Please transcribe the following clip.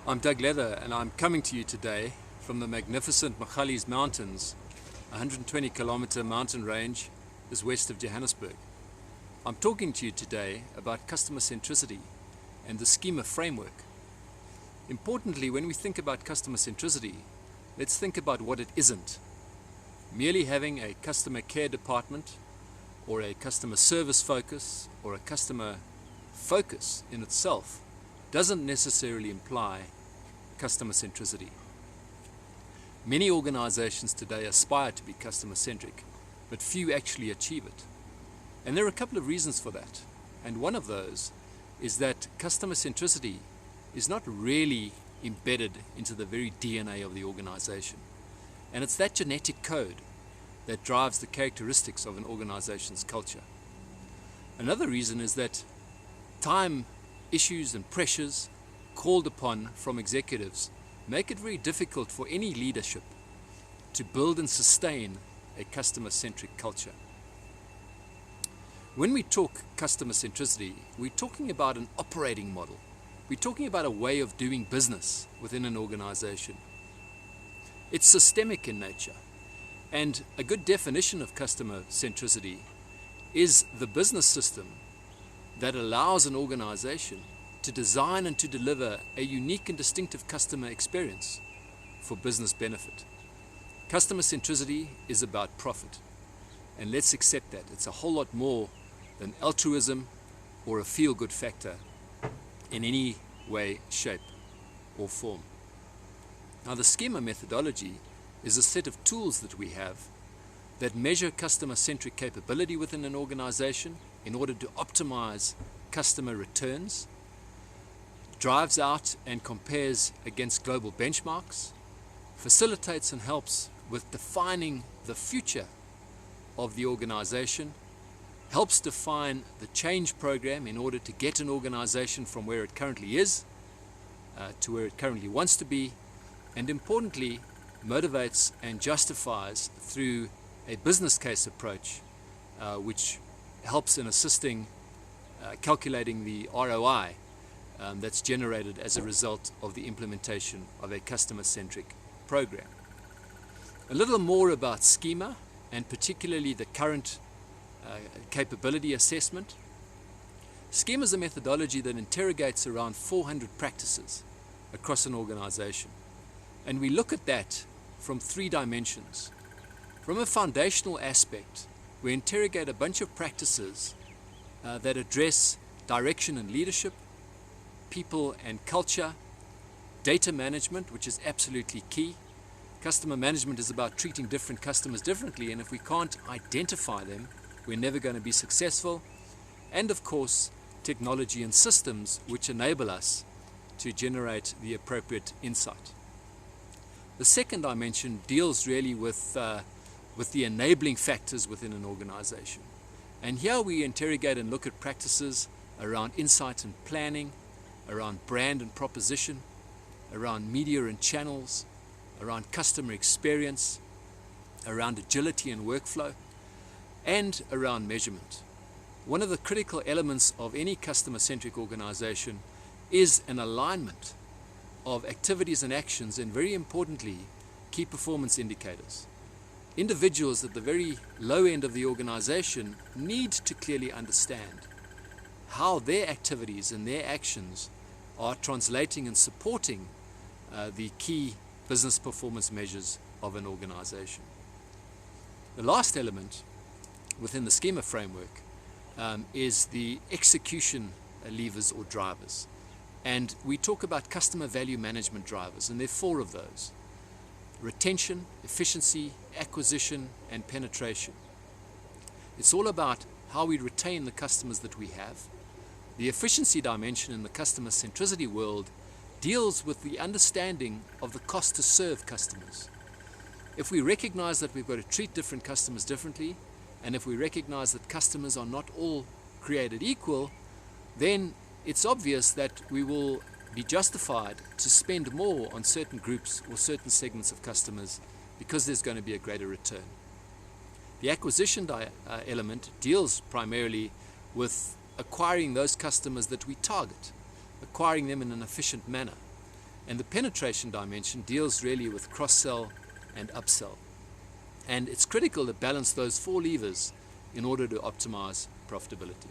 I'm Doug Leather, and I'm coming to you today from the magnificent Magalies Mountains, a 120-kilometer mountain range is west of Johannesburg. I'm talking to you today about customer centricity and the SCHEMA framework. Importantly, when we think about customer centricity, let's think about what it isn't. Merely having a customer care department or a customer service focus or a customer focus in itself doesn't necessarily imply customer centricity. Many organizations today aspire to be customer centric, but few actually achieve it. And there are a couple of reasons for that. And one of those is that customer centricity is not really embedded into the very DNA of the organization. And it's that genetic code that drives the characteristics of an organization's culture. Another reason is that time issues and pressures called upon from executives make it very difficult for any leadership to build and sustain a customer-centric culture. When we talk customer centricity, we're talking about an operating model. We're talking about a way of doing business within an organization. It's systemic in nature, and a good definition of customer centricity is the business system that allows an organization to design and to deliver a unique and distinctive customer experience for business benefit. Customer centricity is about profit, and let's accept that. It's a whole lot more than altruism or a feel-good factor in any way, shape, or form. Now, the SCHEMA methodology is a set of tools that we have that measure customer-centric capability within an organization in order to optimize customer returns, drives out and compares against global benchmarks, facilitates and helps with defining the future of the organization, helps define the change program in order to get an organization from where it currently is to where it currently wants to be, and importantly, motivates and justifies through a business case approach which helps in assisting calculating the ROI that's generated as a result of the implementation of a customer-centric program. A little more about SCHEMA, and particularly the current capability assessment. SCHEMA is a methodology that interrogates around 400 practices across an organization. And we look at that from three dimensions. From a foundational aspect, we interrogate a bunch of practices that address direction and leadership, people and culture, data management, which is absolutely key. Customer management is about treating different customers differently, and if we can't identify them, we're never going to be successful. And of course, technology and systems which enable us to generate the appropriate insight. The second dimension deals really with the enabling factors within an organization. And here we interrogate and look at practices around insight and planning, around brand and proposition, around media and channels, around customer experience, around agility and workflow, and around measurement. One of the critical elements of any customer-centric organization is an alignment of activities and actions, and very importantly, key performance indicators. Individuals at the very low end of the organization need to clearly understand how their activities and their actions are translating and supporting the key business performance measures of an organization. The last element within the SCHEMA framework is the execution levers or drivers. And we talk about customer value management drivers, and there are 4 of those: retention, efficiency, acquisition, and penetration. It's all about how we retain the customers that we have. The efficiency dimension in the customer centricity world deals with the understanding of the cost to serve customers. If we recognize that we've got to treat different customers differently, and if we recognize that customers are not all created equal, then it's obvious that we will be justified to spend more on certain groups or certain segments of customers because there's going to be a greater return. The acquisition element deals primarily with acquiring those customers that we target, acquiring them in an efficient manner. And the penetration dimension deals really with cross-sell and upsell. And it's critical to balance those four levers in order to optimize profitability.